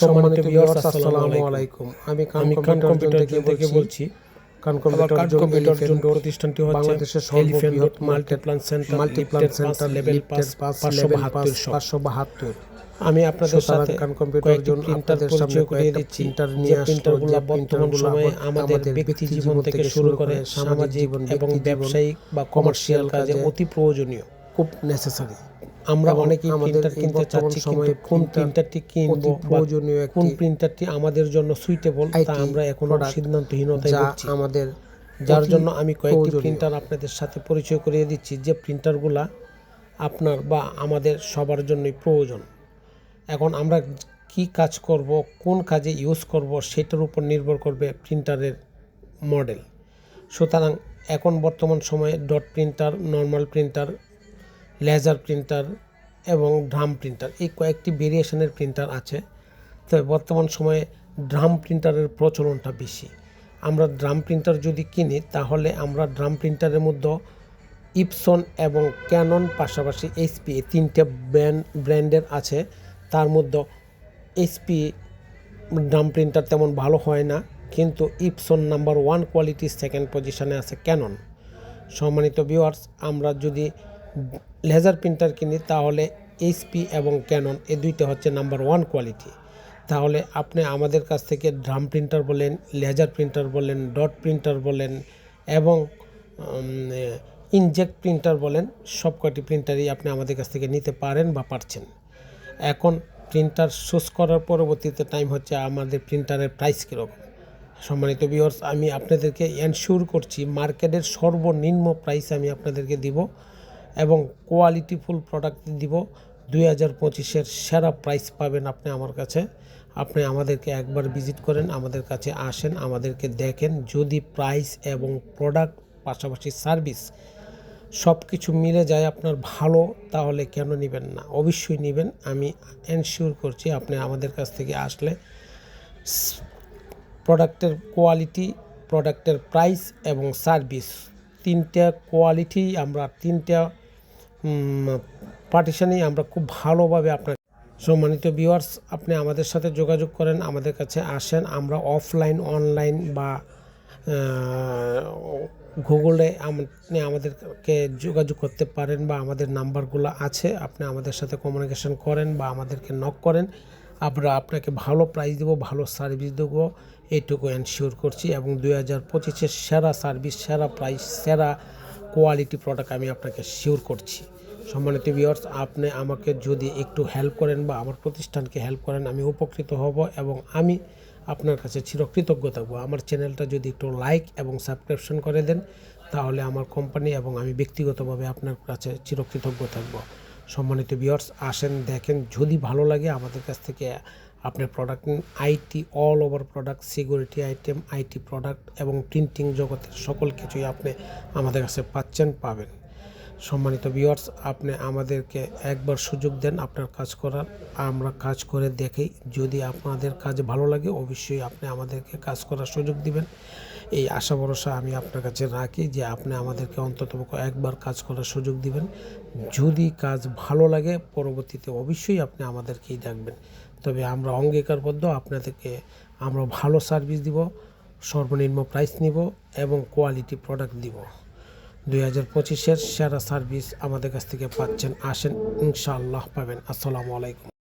সম্মানিত ভিউয়ার্স, আসসালামু আলাইকুম। আমি খান কম্পিউটার থেকে বলছি। খান কম্পিউটার জোন প্রতিষ্ঠানটি হচ্ছে বাংলাদেশের সর্ববৃহৎ মাল্টিপ্লান সেন্টার লেভেল 572। আমি আপনাদের সাথে খান কম্পিউটার জোন আপনাদের সামনে পরিচয় দিচ্ছি যে প্রিন্টারগুলো বর্তমান সময়ে আমাদের ব্যক্তি জীবন থেকে শুরু করে সামাজিক এবং ব্যবসায়িক বা কমার্শিয়াল কাজে অতি প্রয়োজনীয়, খুব নেসেসারি। আমরা অনেকেই প্রিন্টার কিনতে চাচ্ছি, কিন্তু কোন প্রিন্টারটি কিনবো বা কোন প্রিন্টারটি আমাদের জন্য সুইটেবল তা আমরা এখনো সিদ্ধান্তহীনতায় ভুগছি। যার জন্য আমি কয়েকটি প্রিন্টার আপনাদের সাথে পরিচয় করিয়ে দিচ্ছি যে প্রিন্টারগুলা আপনার বা আমাদের সবার জন্যই প্রয়োজন। এখন আমরা কি কাজ করব, কোন কাজে ইউজ করব, সেটার উপর নির্ভর করবে প্রিন্টারের মডেল। সুতরাং এখন বর্তমান সময়ে dot printer, normal printer, laser printer এবং ড্রাম প্রিন্টার, এই কয়েকটি ভেরিয়েশনের প্রিন্টার আছে। তবে বর্তমান সময়ে ড্রাম প্রিন্টারের প্রচলনটা বেশি। আমরা ড্রাম প্রিন্টার যদি কিনি তাহলে আমরা ড্রাম প্রিন্টারের মধ্যে ইপসন এবং ক্যানন পাশাপাশি এইচপি, এই তিনটে ব্র্যান্ডের আছে। তার মধ্যে এইচপি ড্রাম প্রিন্টার তেমন ভালো হয় না, কিন্তু ইপসন নাম্বার 1 কোয়ালিটি, সেকেন্ড পজিশনে আছে ক্যানন। সম্মানিত ভিউয়ার্স, আমরা যদি লেজার প্রিন্টার কিনি তাহলে এইচপি এবং ক্যানন এই দুইটা হচ্ছে নাম্বার 1 কোয়ালিটি। তাহলে আপনি আমাদের কাছ থেকে ড্রাম প্রিন্টার বলেন, লেজার প্রিন্টার বলেন, ডট প্রিন্টার বলেন এবং ইনজেক্ট প্রিন্টার বলেন, সবকটি প্রিন্টারই আপনি আমাদের কাছ থেকে নিতে পারেন বা পারছেন। এখন প্রিন্টার চুজ করার পরবর্তীতে টাইম হচ্ছে আমাদের প্রিন্টারের প্রাইস কীরকম। সম্মানিত ভিউয়ার্স, আমি আপনাদেরকে এনশিওর করছি মার্কেটের সর্বনিম্ন প্রাইস আমি আপনাদেরকে দিব এবং কোয়ালিটিফুল প্রোডাক্ট দিব। 2025-এর সেরা প্রাইস পাবেন আপনি আমার কাছে। আপনি আমাদেরকে একবার ভিজিট করেন, আমাদের কাছে আসেন, আমাদেরকে দেখেন। যদি প্রাইস এবং প্রোডাক্ট পাশাপাশি সার্ভিস সব কিছু মিলে যায় আপনার ভালো, তাহলে কেন নেবেন না? অবশ্যই নেবেন। আমি এনশিওর করছি আপনি আমাদের কাছ থেকে আসলে প্রোডাক্টের কোয়ালিটি, প্রোডাক্টের প্রাইস এবং সার্ভিস, তিনটা কোয়ালিটি আমরা তিনটা পার্টিশনেই আমরা খুব ভালোভাবে আপনার। সম্মানিত ভিউয়ার্স, আপনি আমাদের সাথে যোগাযোগ করেন, আমাদের কাছে আসেন। আমরা অফলাইন, অনলাইন বা গুগলে আপনি আমাদেরকে যোগাযোগ করতে পারেন বা আমাদের নাম্বারগুলো আছে, আপনি আমাদের সাথে কমিউনিকেশন করেন বা আমাদেরকে নক করেন। আমরা আপনাকে ভালো প্রাইস দেবো, ভালো সার্ভিস দেবো, এইটুকু এনশিওর করছি। এবং 2025-এর সেরা সার্ভিস, সেরা প্রাইস, সেরা কোয়ালিটি প্রোডাক্ট আমি আপনাকে শিওর করছি। সম্মানিত ভিউয়ার্স, আপনি আমাকে যদি একটু হেল্প করেন বা আমার প্রতিষ্ঠানকে হেল্প করেন, আমি উপকৃত হব এবং আমি আপনার কাছে চিরকৃতজ্ঞ থাকবো। আমার চ্যানেলটা যদি একটু লাইক এবং সাবস্ক্রিপশন করে দেন, তাহলে আমার কোম্পানি এবং আমি ব্যক্তিগতভাবে আপনার কাছে চিরকৃতজ্ঞ থাকবো। সম্মানিত ভিউয়ার্স, আসেন, দেখেন, যদি ভালো লাগে আমাদের কাছ থেকে আপনার product, IT all over product, security item, IT product এবং প্রিন্টিং জগতের সকল কিছুই আপনি আমাদের কাছে পাবেন। সম্মানিত ভিউয়ার্স, আপনি আমাদেরকে একবার সুযোগ দেন আপনার কাজ করার, আমরা কাজ করে দেখি। যদি আপনাদের কাজ ভালো লাগে অবশ্যই আপনি আমাদেরকে কাজ করার সুযোগ দিবেন, এই আশা ভরসা আমি আপনার কাছে রাখি যে আপনি আমাদেরকে অন্ততপক্ষে একবার কাজ করার সুযোগ দিবেন। যদি কাজ ভালো লাগে পরবর্তীতে অবশ্যই আপনি আমাদেরকেই ডাকবেন। তবে আমরা অঙ্গীকারবদ্ধ, আপনাদেরকে আমরা ভালো সার্ভিস দিব, সর্বনিম্ন প্রাইস নিব এবং কোয়ালিটি প্রোডাক্ট দিব। 2025-এর সেরা সার্ভিস আমাদের কাছ থেকে পাচ্ছেন। আসেন, ইনশাআল্লাহ পাবেন। আসসালামু আলাইকুম।